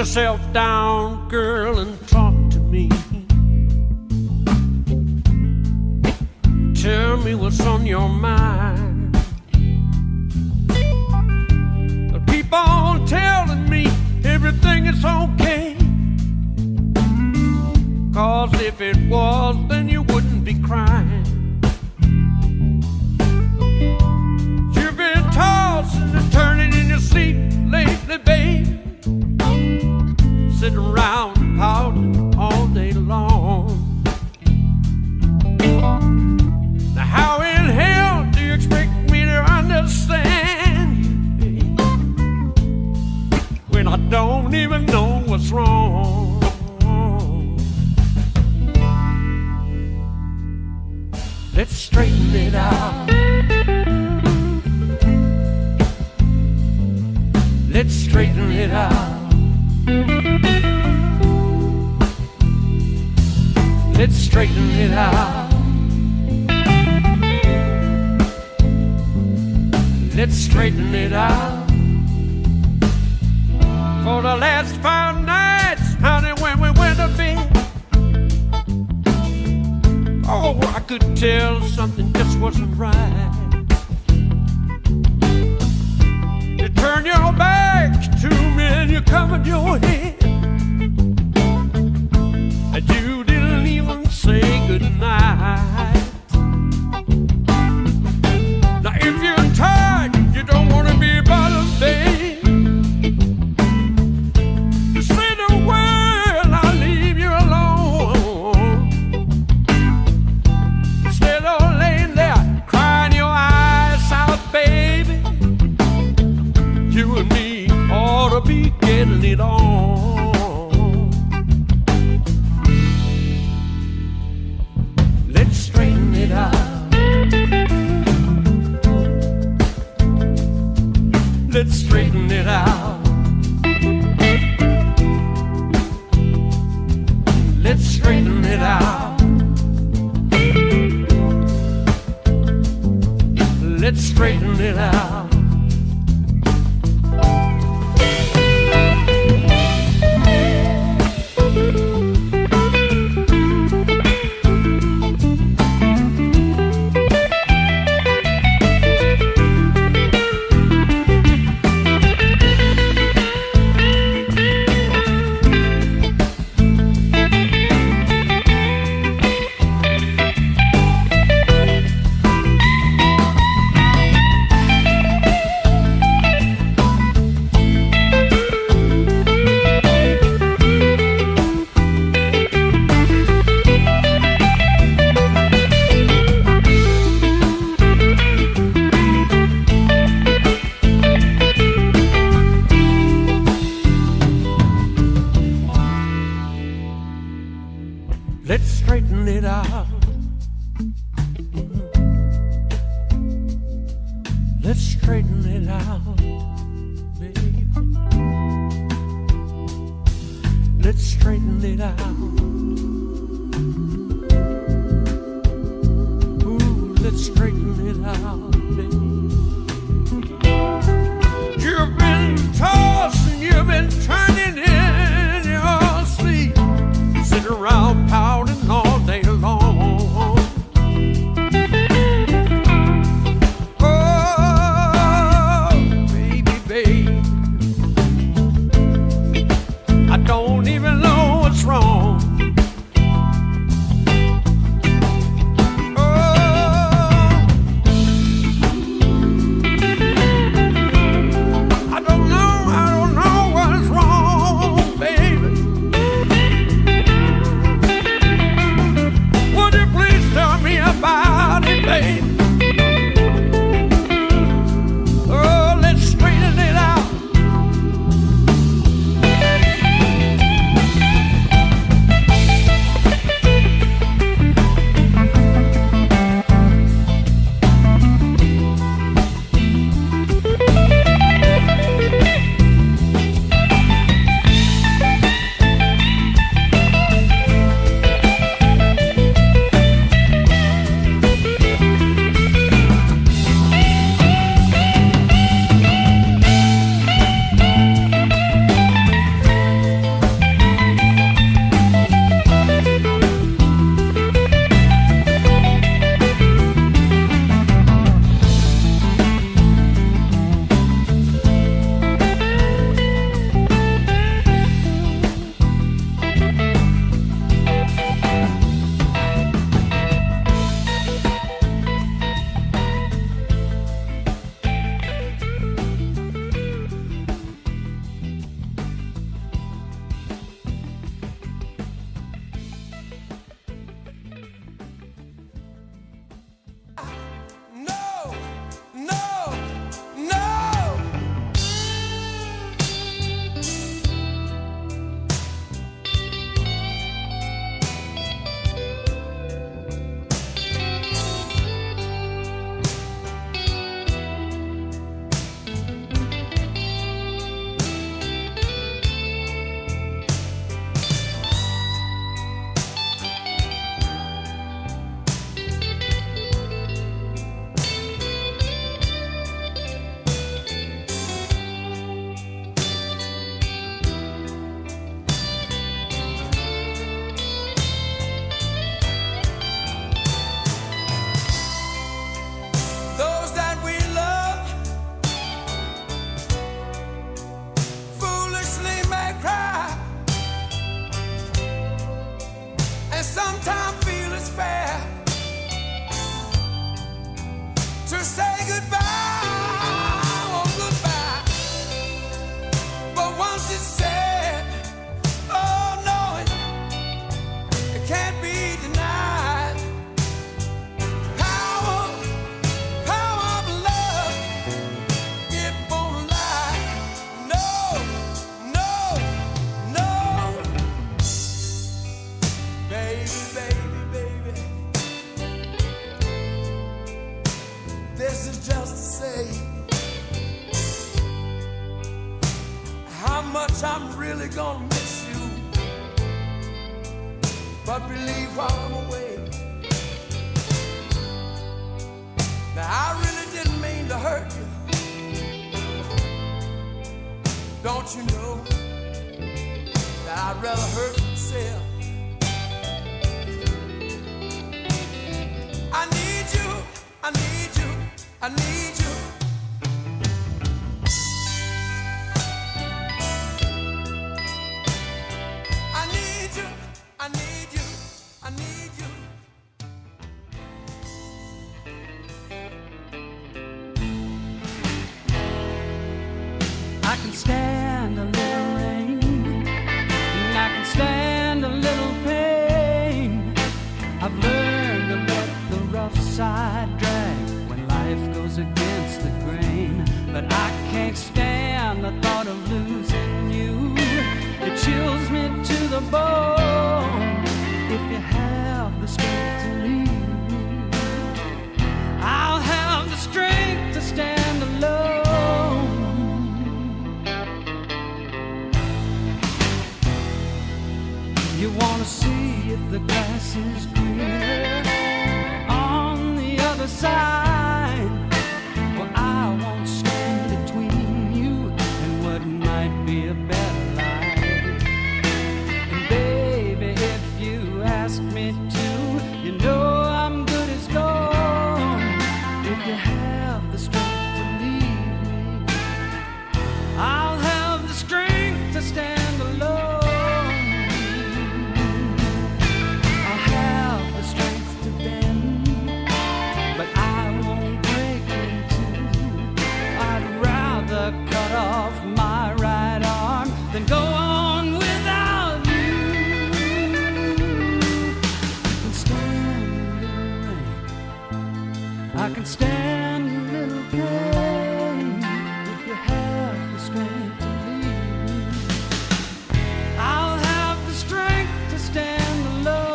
yourself down, girl, and talk to me. Tell me what's on your mind. Keep on telling me everything is okay. 'Cause if it was, then you wouldn't be crying. You've been tossing and turning in your sleep lately, babe. Sitting around pouting all day long. Now how in hell do you expect me to understand you, when I don't even know what's wrong? Let's straighten it out. Let's straighten it out. Let's straighten it out. Let's straighten it out. For the last 5 nights, honey, when we went to bed, oh, I could tell something just wasn't right. You turned your back to me and you covered your head, and you didn't even say goodnight. Now if you're tired, you don't want to be bothered, babe, just say the word and I'll leave you alone. Instead of laying there crying your eyes out, baby, you and me ought to be getting it on. Let's straighten it out. Let's straighten it out. Let's straighten it out. Let's straighten it out. Let's straighten it out. Let's straighten it out, baby. Let's straighten it out. Ooh, let's straighten it out, baby. You've been tossing, you've been turning in your sleep, sitting around pouting all day long. Oh, baby, baby, I don't even know what's wrong. And sometimes feel it's fair to say goodbye, oh goodbye. But once it's said, oh no, it can't be denied. Power of love, it won't lie. No, no, no. Baby, baby, baby, this is just to say how much I'm really gonna miss you. But believe while I'm away, now I really didn't mean to hurt you. Don't you know that I'd rather hurt myself? I need you, I need you, I need you. I need you, I need you, I need you. I can stand a little rain, and I can stand a little pain. I've learned to let the rough side drag when life goes against the grain. But I can't stand the thought of losing you. It chills me to the bone. If you have the strength to leave me, I'll have the strength to stand alone. You wanna see if the grass is greener on the other side? Well, I won't stand between you and what might be a better life. And baby, if you ask me to, you know I'm good as gone. If you have the strength to leave me, I'll have the strength to stand alone. Cut off my right arm, then go on without you. I can stand a little rain, I can stand a little pain. If you have the strength to leave me, I'll have the strength to stand alone.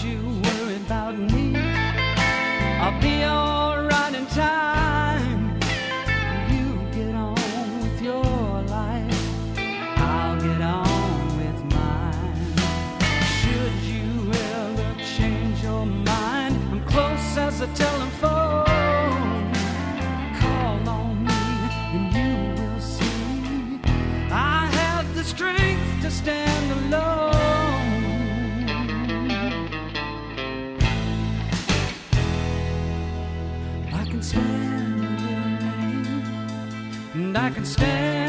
You worry about me, I'll be alright in time. You get on with your life, I'll get on with mine. Should you ever change your mind, I'm close as a telephone. Call on me and you will see I had the strength to stand alone. I can stand a little rain, and I can stand